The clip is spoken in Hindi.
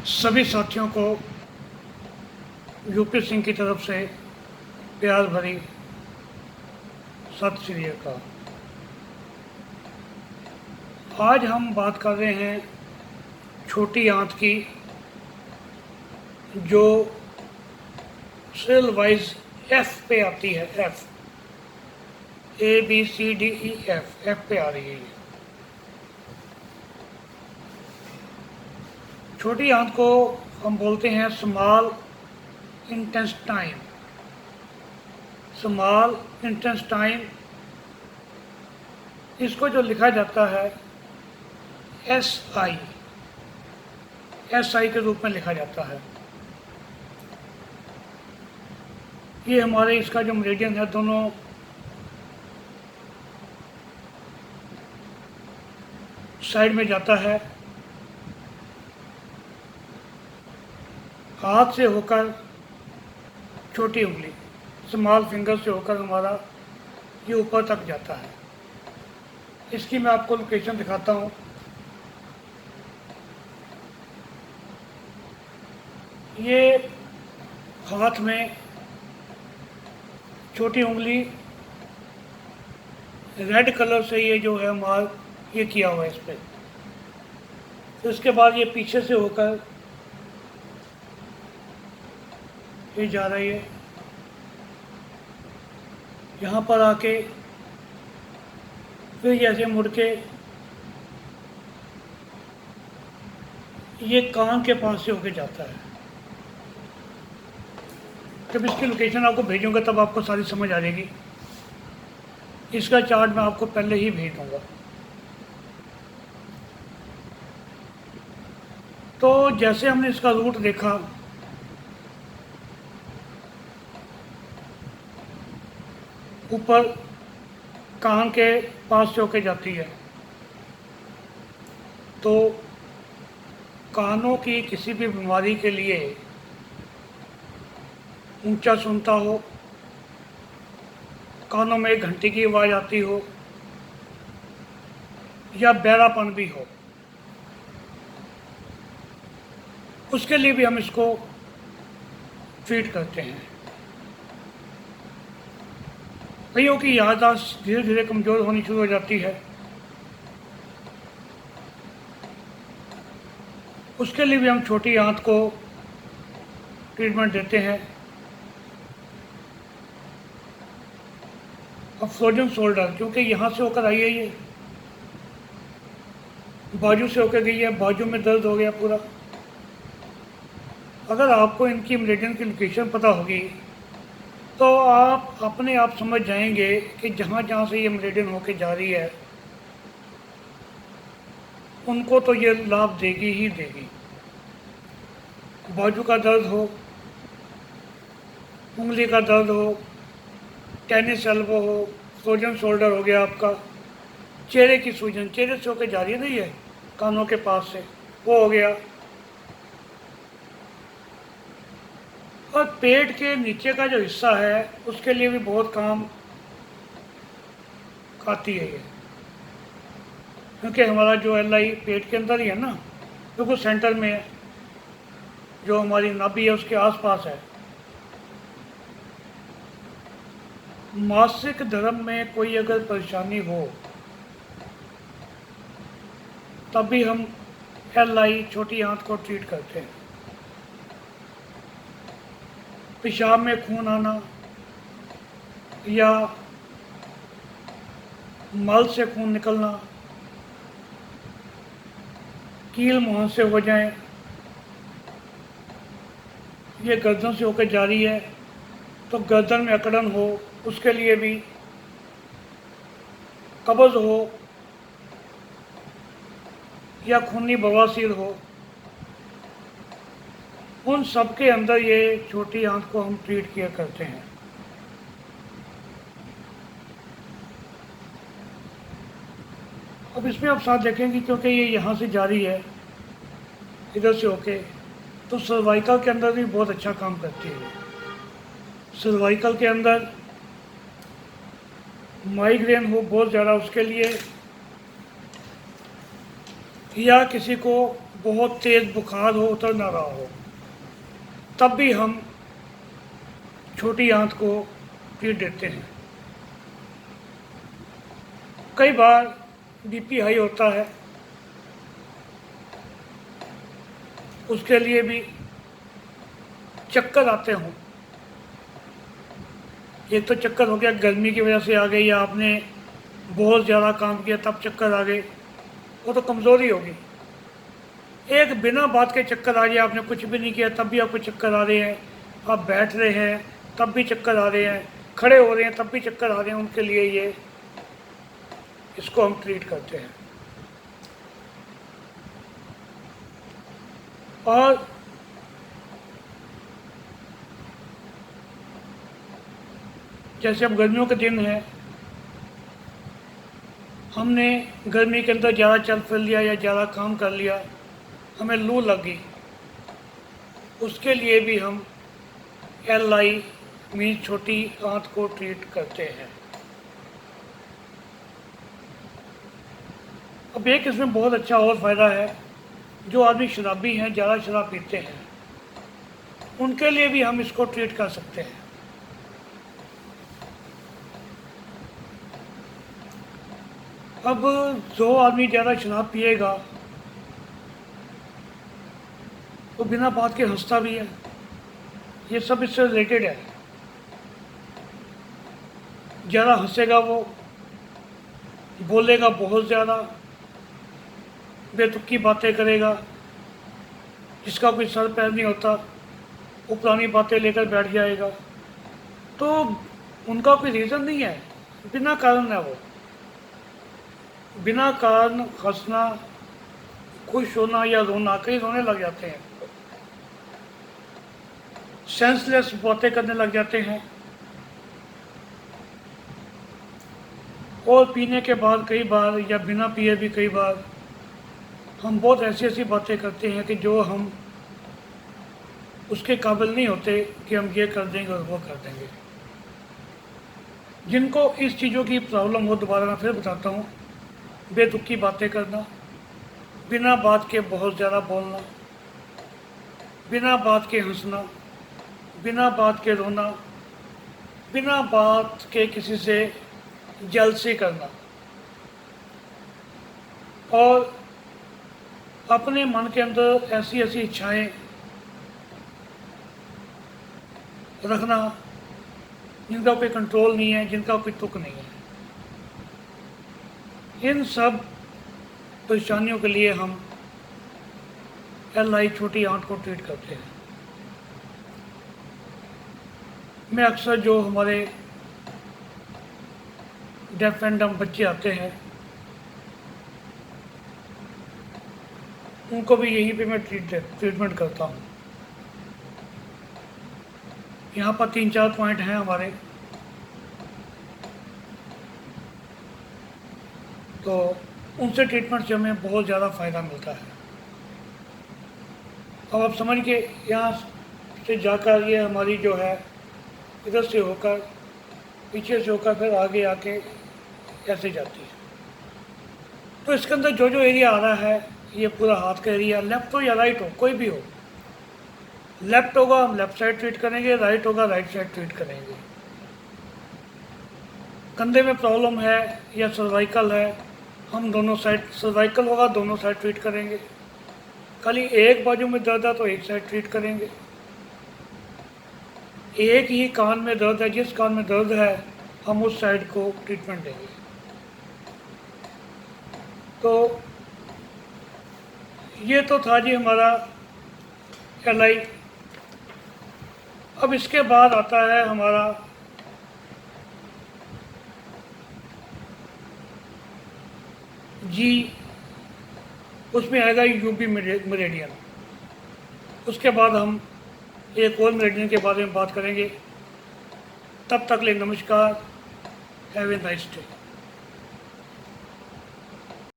सभी साथियों को यूपी सिंह की तरफ से प्यार भरी सत श्री अकाल। आज हम बात कर रहे हैं छोटी आंत की, जो सेल वाइज एफ पे आती है। एफ ABCDE एफ पे आ रही है। ये छोटी आंत को हम बोलते हैं स्मॉल इंटेस्टाइन। स्मॉल इंटेस्टाइन, इसको जो लिखा जाता है SI के रूप में लिखा जाता है। ये हमारे इसका जो मेरिडियन है, दोनों साइड में जाता है। हाथ से होकर छोटी उंगली, स्मॉल फिंगर से होकर हमारा ये ऊपर तक जाता है। इसकी मैं आपको लोकेशन दिखाता हूँ। ये हाथ में छोटी उंगली रेड कलर से ये जो है मार्क ये किया हुआ है इस पर। तो इसके बाद ये पीछे से होकर ये जा रही है, यहाँ पर आके फिर जैसे मुड़ के ये कान के पास से होके जाता है। जब इसकी लोकेशन आपको भेजूंगा तब आपको सारी समझ आ जाएगी। इसका चार्ट मैं आपको पहले ही भेज दूंगा। तो जैसे हमने इसका रूट देखा, ऊपर कान के पास से होके जाती है। तो कानों की किसी भी बीमारी के लिए, ऊंचा सुनता हो, कानों में घंटी की आवाज़ आती हो, या बहरापन भी हो, उसके लिए भी हम इसको ट्रीट करते हैं। कईयों की याददाश्त धीरे धीरे कमज़ोर होनी शुरू हो जाती है, उसके लिए भी हम छोटी आंत को ट्रीटमेंट देते हैं। अब फ्रोजन शोल्डर, क्योंकि यहाँ से होकर आई है, ये बाजू से होकर गई है, बाजू में दर्द हो गया पूरा। अगर आपको इनकी मेरिडियन की लोकेशन पता होगी तो आप अपने आप समझ जाएंगे कि जहाँ जहाँ से ये मेरिडियन होके जा रही है उनको तो ये लाभ देगी ही देगी। बाजू का दर्द हो, उंगली का दर्द हो, टेनिस एल्बो हो, फ्रोजन शोल्डर हो गया आपका, चेहरे की सूजन, चेहरे से होकर जा रही है ना ये कानों के पास से, वो हो गया। और पेट के नीचे का जो हिस्सा है उसके लिए भी बहुत काम आती है ये, क्योंकि हमारा जो LI पेट के अंदर ही है ना, बिल्कुल सेंटर में है, जो हमारी नाभि है उसके आसपास है। मासिक धर्म में कोई अगर परेशानी हो तब भी हम LI छोटी आंत को ट्रीट करते हैं। पेशाब में खून आना या मल से खून निकलना, कील मुंह से हो जाए, ये गर्दन से होकर जा रही है तो गर्दन में अकड़न हो, उसके लिए भी, कब्ज़ हो या खूनी बवासीर हो, उन सब के अंदर ये छोटी आंत को हम ट्रीट किया करते हैं। अब इसमें आप साथ देखेंगे, क्योंकि ये यहाँ से जा रही है इधर से होके, तो सर्वाइकल के अंदर भी बहुत अच्छा काम करती है। सर्वाइकल के अंदर माइग्रेन हो बहुत ज़्यादा, उसके लिए, या किसी को बहुत तेज़ बुखार हो, उतर ना रहा हो, तब भी हम छोटी आंत को ट्रीट देते हैं। कई बार बीपी हाई होता है, उसके लिए भी चक्कर आते हों, एक तो चक्कर हो गया गर्मी की वजह से आ गई, या आपने बहुत ज़्यादा काम किया तब चक्कर आ गए, वो तो कमज़ोरी होगी। एक बिना बात के चक्कर आ गए, आपने कुछ भी नहीं किया तब भी आपको चक्कर आ रहे हैं, आप बैठ रहे हैं तब भी चक्कर आ रहे हैं, खड़े हो रहे हैं तब भी चक्कर आ रहे हैं, उनके लिए ये इसको हम ट्रीट करते हैं। और जैसे अब गर्मियों के दिन हैं, हमने गर्मी के अंदर ज़्यादा चल फिर लिया या ज़्यादा काम कर लिया, हमें लू लग गई, उसके लिए भी हम LI मीन छोटी आंत को ट्रीट करते हैं। अब एक इसमें बहुत अच्छा और फ़ायदा है, जो आदमी शराबी हैं, ज़्यादा शराब पीते हैं, उनके लिए भी हम इसको ट्रीट कर सकते हैं। अब जो आदमी ज़्यादा शराब पिएगा तो बिना बात के हंसता भी है, ये सब इससे रिलेटेड है। ज़्यादा हंसेगा वो, बोलेगा बहुत ज़्यादा, बेतुकी बातें करेगा, जिसका कोई सर पैर नहीं होता वो पुरानी बातें लेकर बैठ जाएगा, तो उनका कोई रीज़न नहीं है, बिना कारण है वो, बिना कारण हंसना, खुश होना या रोना, कई रोने लग जाते हैं, सेंसलेस बातें करने लग जाते हैं। और पीने के बाद कई बार या बिना पिए भी कई बार हम बहुत ऐसी ऐसी बातें करते हैं कि जो हम उसके काबिल नहीं होते कि हम ये कर देंगे और वो कर देंगे। जिनको इस चीज़ों की प्रॉब्लम हो, दोबारा मैं फिर बताता हूँ, बेतुकी बातें करना, बिना बात के बहुत ज़्यादा बोलना, बिना बात के हंसना, बिना बात के रोना, बिना बात के किसी से जलसी करना, और अपने मन के अंदर ऐसी ऐसी इच्छाएं रखना जिनका कोई कंट्रोल नहीं है, जिनका कोई तुक नहीं है। इन सब परेशानियों के लिए हम LI छोटी आंत को ट्रीट करते हैं। मैं अक्सर जो हमारे डेफ एंड डम्ब बच्चे आते हैं, उनको भी यहीं पे मैं ट्रीटमेंट करता हूँ। यहाँ पर 3-4 पॉइंट हैं हमारे, तो उनसे ट्रीटमेंट से हमें बहुत ज़्यादा फ़ायदा मिलता है। अब आप समझ के यहाँ से जाकर ये हमारी जो है इधर से होकर, पीछे से होकर फिर आगे आके ऐसे जाती है। तो इसके अंदर जो जो एरिया आ रहा है, ये पूरा हाथ का एरिया, लेफ़्ट हो या राइट हो, कोई भी हो, लेफ़्ट होगा हम लेफ़्ट साइड ट्रीट करेंगे, राइट होगा राइट साइड ट्रीट करेंगे। कंधे में प्रॉब्लम है या सर्वाइकल है, हम दोनों साइड, सर्वाइकल होगा दोनों साइड ट्रीट करेंगे। खाली एक बाजू में दर्द है तो एक साइड ट्रीट करेंगे। एक ही कान में दर्द है, जिस कान में दर्द है हम उस साइड को ट्रीटमेंट देंगे। तो ये तो था जी हमारा LI। अब इसके बाद आता है हमारा G, उसमें आएगा UB मेरिडियन। उसके बाद हम एक और मेरिडियन के बारे में बात करेंगे। तब तक ले नमस्कार, हैव ए नाइस डे।